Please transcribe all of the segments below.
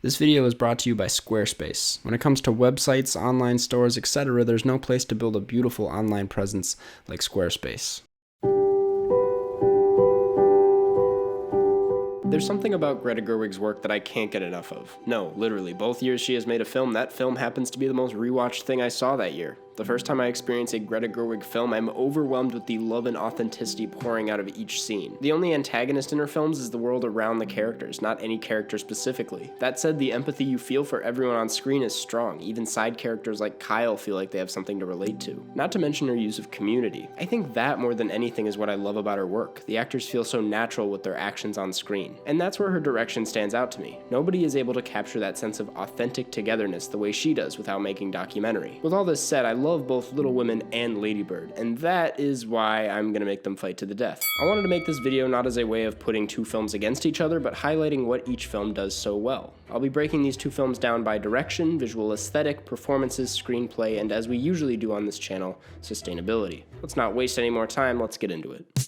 This video is brought to you by Squarespace. When it comes to websites, online stores, etc., there's no place to build a beautiful online presence like Squarespace. There's something about Greta Gerwig's work that I can't get enough of. No, literally, both years she has made a film, that film happens to be the most rewatched thing I saw that year. The first time I experience a Greta Gerwig film, I'm overwhelmed with the love and authenticity pouring out of each scene. The only antagonist in her films is the world around the characters, not any character specifically. That said, the empathy you feel for everyone on screen is strong. Even side characters like Kyle feel like they have something to relate to. Not to mention her use of community. I think that more than anything is what I love about her work. The actors feel so natural with their actions on screen. And that's where her direction stands out to me. Nobody is able to capture that sense of authentic togetherness the way she does without making documentary. With all this said, I love both Little Women and Lady Bird, and that is why I'm gonna make them fight to the death. I wanted to make this video not as a way of putting two films against each other, but highlighting what each film does so well. I'll be breaking these two films down by direction, visual aesthetic, performances, screenplay, and as we usually do on this channel, sustainability. Let's not waste any more time, let's get into it.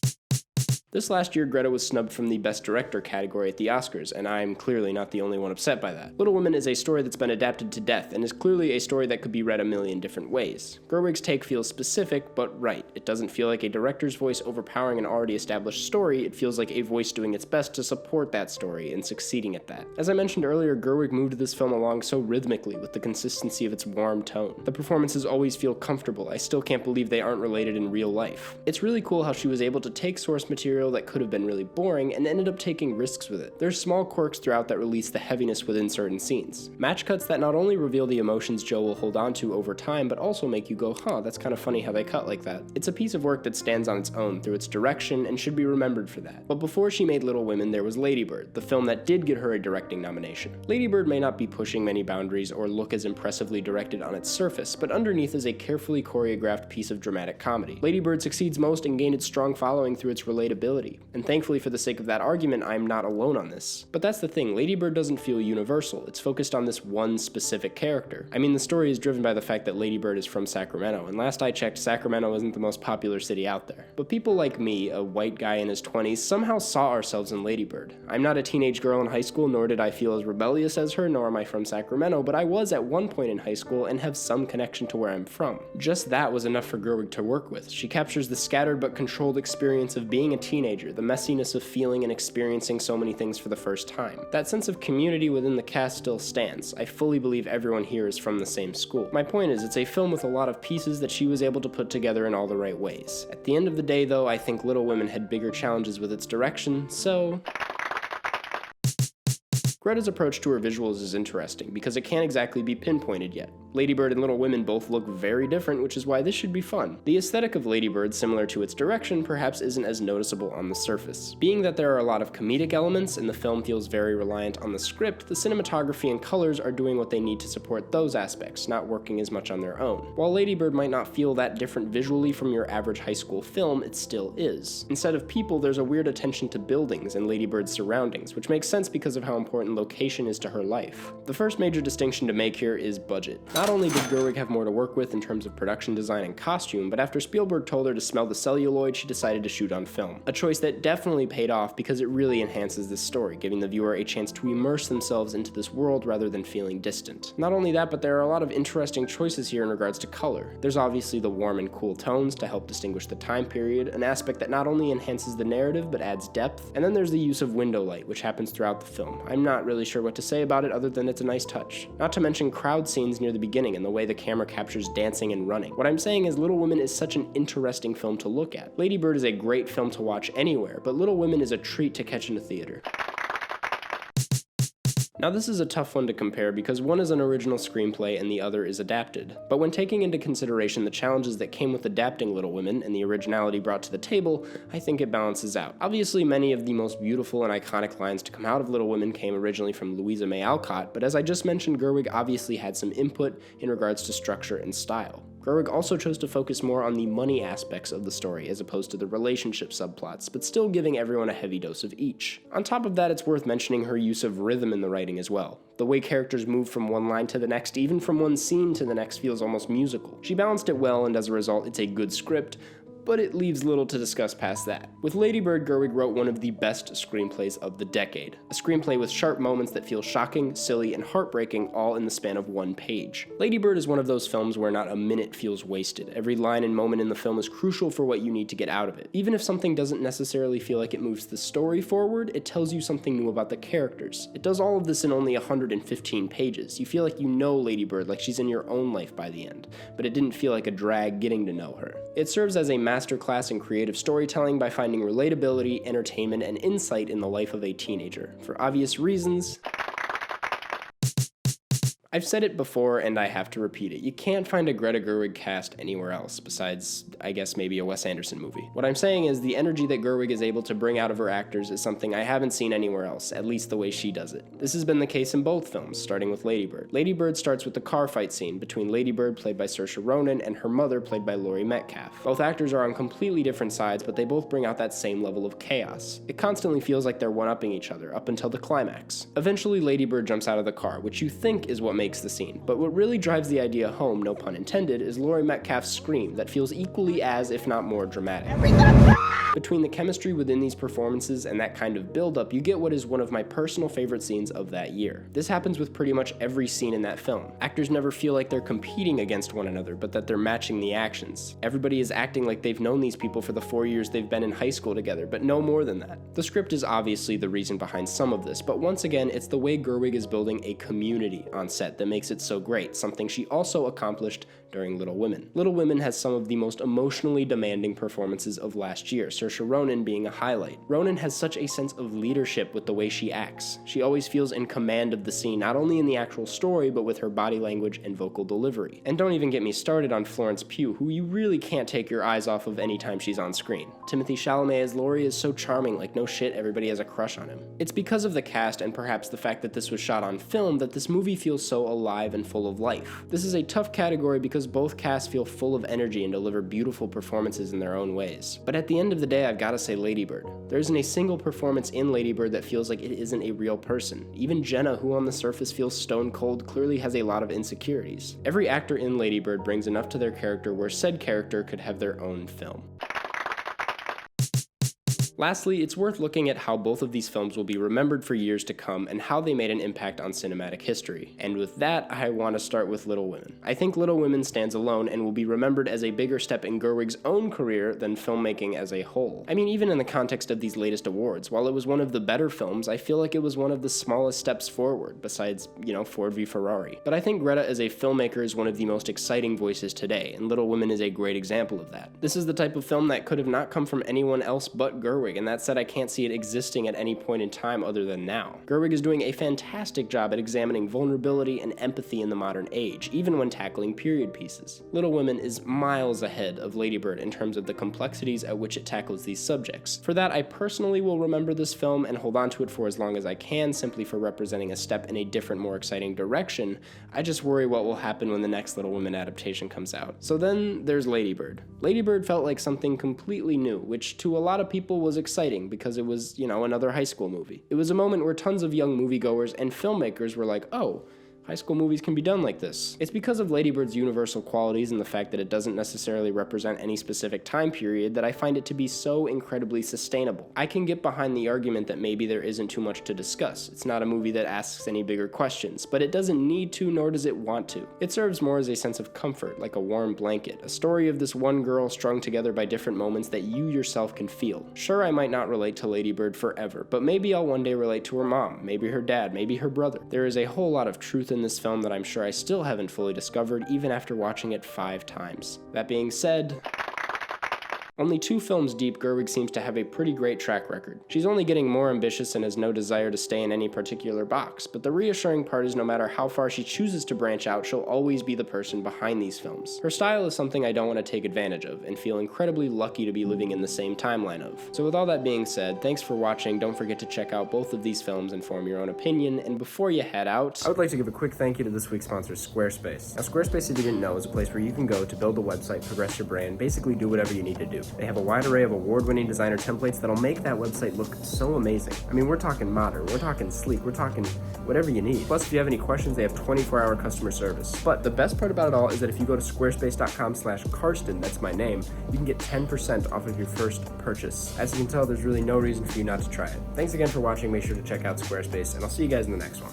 This last year, Greta was snubbed from the Best Director category at the Oscars, and I'm clearly not the only one upset by that. Little Women is a story that's been adapted to death, and is clearly a story that could be read a million different ways. Gerwig's take feels specific, but right. It doesn't feel like a director's voice overpowering an already established story, it feels like a voice doing its best to support that story and succeeding at that. As I mentioned earlier, Gerwig moved this film along so rhythmically with the consistency of its warm tone. The performances always feel comfortable. I still can't believe they aren't related in real life. It's really cool how she was able to take source material that could have been really boring and ended up taking risks with it. There's small quirks throughout that release the heaviness within certain scenes. Match cuts that not only reveal the emotions Joe will hold on to over time, but also make you go, huh, that's kind of funny how they cut like that. It's a piece of work that stands on its own through its direction and should be remembered for that. But before she made Little Women, there was Lady Bird, the film that did get her a directing nomination. Lady Bird may not be pushing many boundaries or look as impressively directed on its surface, but underneath is a carefully choreographed piece of dramatic comedy. Lady Bird succeeds most and gained its strong following through its relatability, and thankfully for the sake of that argument, I'm not alone on this. But that's the thing, Lady Bird doesn't feel universal, it's focused on this one specific character. I mean, the story is driven by the fact that Lady Bird is from Sacramento, and last I checked, Sacramento isn't the most popular city out there. But people like me, a white guy in his 20s, somehow saw ourselves in Lady Bird. I'm not a teenage girl in high school, nor did I feel as rebellious as her, nor am I from Sacramento, but I was at one point in high school and have some connection to where I'm from. Just that was enough for Gerwig to work with. She captures the scattered but controlled experience of being a teenager, the messiness of feeling and experiencing so many things for the first time. That sense of community within the cast still stands. I fully believe everyone here is from the same school. My point is, it's a film with a lot of pieces that she was able to put together in all the right ways. At the end of the day though, I think Little Women had bigger challenges with its direction, so Greta's approach to her visuals is interesting, because it can't exactly be pinpointed yet. Lady Bird and Little Women both look very different, which is why this should be fun. The aesthetic of Lady Bird, similar to its direction, perhaps isn't as noticeable on the surface. Being that there are a lot of comedic elements and the film feels very reliant on the script, the cinematography and colors are doing what they need to support those aspects, not working as much on their own. While Lady Bird might not feel that different visually from your average high school film, it still is. Instead of people, there's a weird attention to buildings and Lady Bird's surroundings, which makes sense because of how important location is to her life. The first major distinction to make here is budget. Not only did Gerwig have more to work with in terms of production design and costume, but after Spielberg told her to smell the celluloid, she decided to shoot on film. A choice that definitely paid off because it really enhances this story, giving the viewer a chance to immerse themselves into this world rather than feeling distant. Not only that, but there are a lot of interesting choices here in regards to color. There's obviously the warm and cool tones to help distinguish the time period, an aspect that not only enhances the narrative but adds depth, and then there's the use of window light, which happens throughout the film. I'm not really sure what to say about it other than it's a nice touch. Not to mention crowd scenes near the beginning and the way the camera captures dancing and running. What I'm saying is Little Women is such an interesting film to look at. Lady Bird is a great film to watch anywhere, but Little Women is a treat to catch in a theater. Now this is a tough one to compare because one is an original screenplay and the other is adapted. But when taking into consideration the challenges that came with adapting Little Women and the originality brought to the table, I think it balances out. Obviously many of the most beautiful and iconic lines to come out of Little Women came originally from Louisa May Alcott, but as I just mentioned, Gerwig obviously had some input in regards to structure and style. Gerwig also chose to focus more on the money aspects of the story as opposed to the relationship subplots, but still giving everyone a heavy dose of each. On top of that, it's worth mentioning her use of rhythm in the writing as well. The way characters move from one line to the next, even from one scene to the next, feels almost musical. She balanced it well, and as a result, it's a good script, but it leaves little to discuss past that. With Lady Bird, Gerwig wrote one of the best screenplays of the decade. A screenplay with sharp moments that feel shocking, silly, and heartbreaking all in the span of one page. Lady Bird is one of those films where not a minute feels wasted. Every line and moment in the film is crucial for what you need to get out of it. Even if something doesn't necessarily feel like it moves the story forward, it tells you something new about the characters. It does all of this in only 115 pages. You feel like you know Lady Bird, like she's in your own life by the end, but it didn't feel like a drag getting to know her. It serves as a masterclass in creative storytelling by finding relatability, entertainment, and insight in the life of a teenager. For obvious reasons, I've said it before and I have to repeat it. You can't find a Greta Gerwig cast anywhere else, besides, I guess, maybe a Wes Anderson movie. What I'm saying is the energy that Gerwig is able to bring out of her actors is something I haven't seen anywhere else, at least the way she does it. This has been the case in both films, starting with Lady Bird. Lady Bird starts with the car fight scene between Lady Bird, played by Saoirse Ronan, and her mother, played by Laurie Metcalf. Both actors are on completely different sides, but they both bring out that same level of chaos. It constantly feels like they're one-upping each other, up until the climax. Eventually, Lady Bird jumps out of the car, which you think is what makes the scene, but what really drives the idea home, no pun intended, is Laurie Metcalf's scream that feels equally as, if not more, dramatic. Between the chemistry within these performances and that kind of build-up, you get what is one of my personal favorite scenes of that year. This happens with pretty much every scene in that film. Actors never feel like they're competing against one another, but that they're matching the actions. Everybody is acting like they've known these people for the 4 years they've been in high school together, but no more than that. The script is obviously the reason behind some of this, but once again, it's the way Gerwig is building a community on set that makes it so great, something she also accomplished during Little Women. Little Women has some of the most emotionally demanding performances of last year, Saoirse Ronan being a highlight. Ronan has such a sense of leadership with the way she acts. She always feels in command of the scene, not only in the actual story, but with her body language and vocal delivery. And don't even get me started on Florence Pugh, who you really can't take your eyes off of anytime she's on screen. Timothée Chalamet as Laurie is so charming, like no shit, everybody has a crush on him. It's because of the cast and perhaps the fact that this was shot on film that this movie feels so alive and full of life. This is a tough category because both casts feel full of energy and deliver beautiful performances in their own ways. But at the end of the day, I've gotta say Lady Bird. There isn't a single performance in Lady Bird that feels like it isn't a real person. Even Jenna, who on the surface feels stone cold, clearly has a lot of insecurities. Every actor in Lady Bird brings enough to their character where said character could have their own film. Lastly, it's worth looking at how both of these films will be remembered for years to come and how they made an impact on cinematic history. And with that, I want to start with Little Women. I think Little Women stands alone and will be remembered as a bigger step in Gerwig's own career than filmmaking as a whole. I mean, even in the context of these latest awards, while it was one of the better films, I feel like it was one of the smallest steps forward, besides, Ford v Ferrari. But I think Greta as a filmmaker is one of the most exciting voices today, and Little Women is a great example of that. This is the type of film that could have not come from anyone else but Gerwig, and that said, I can't see it existing at any point in time other than now. Gerwig is doing a fantastic job at examining vulnerability and empathy in the modern age, even when tackling period pieces. Little Women is miles ahead of Lady Bird in terms of the complexities at which it tackles these subjects. For that, I personally will remember this film and hold on to it for as long as I can, simply for representing a step in a different, more exciting direction. I just worry what will happen when the next Little Women adaptation comes out. So then there's Lady Bird. Lady Bird felt like something completely new, which to a lot of people was exciting because it was, another high school movie. It was a moment where tons of young moviegoers and filmmakers were like, oh, high school movies can be done like this. It's because of Lady Bird's universal qualities and the fact that it doesn't necessarily represent any specific time period that I find it to be so incredibly sustainable. I can get behind the argument that maybe there isn't too much to discuss. It's not a movie that asks any bigger questions, but it doesn't need to, nor does it want to. It serves more as a sense of comfort, like a warm blanket, a story of this one girl strung together by different moments that you yourself can feel. Sure, I might not relate to Lady Bird forever, but maybe I'll one day relate to her mom, maybe her dad, maybe her brother. There is a whole lot of truth in this film that I'm sure I still haven't fully discovered even after watching it 5 times. That being said, only 2 films deep, Gerwig seems to have a pretty great track record. She's only getting more ambitious and has no desire to stay in any particular box, but the reassuring part is no matter how far she chooses to branch out, she'll always be the person behind these films. Her style is something I don't want to take advantage of, and feel incredibly lucky to be living in the same timeline of. So with all that being said, thanks for watching, don't forget to check out both of these films and form your own opinion, and before you head out, I would like to give a quick thank you to this week's sponsor, Squarespace. Now Squarespace, if you didn't know, is a place where you can go to build a website, progress your brand, basically do whatever you need to do. They have a wide array of award-winning designer templates that'll make that website look so amazing. I mean, we're talking modern, we're talking sleek, we're talking whatever you need. Plus, if you have any questions, they have 24-hour customer service. But the best part about it all is that if you go to squarespace.com/Karsten, that's my name, you can get 10% off of your first purchase. As you can tell, there's really no reason for you not to try it. Thanks again for watching. Make sure to check out Squarespace, and I'll see you guys in the next one.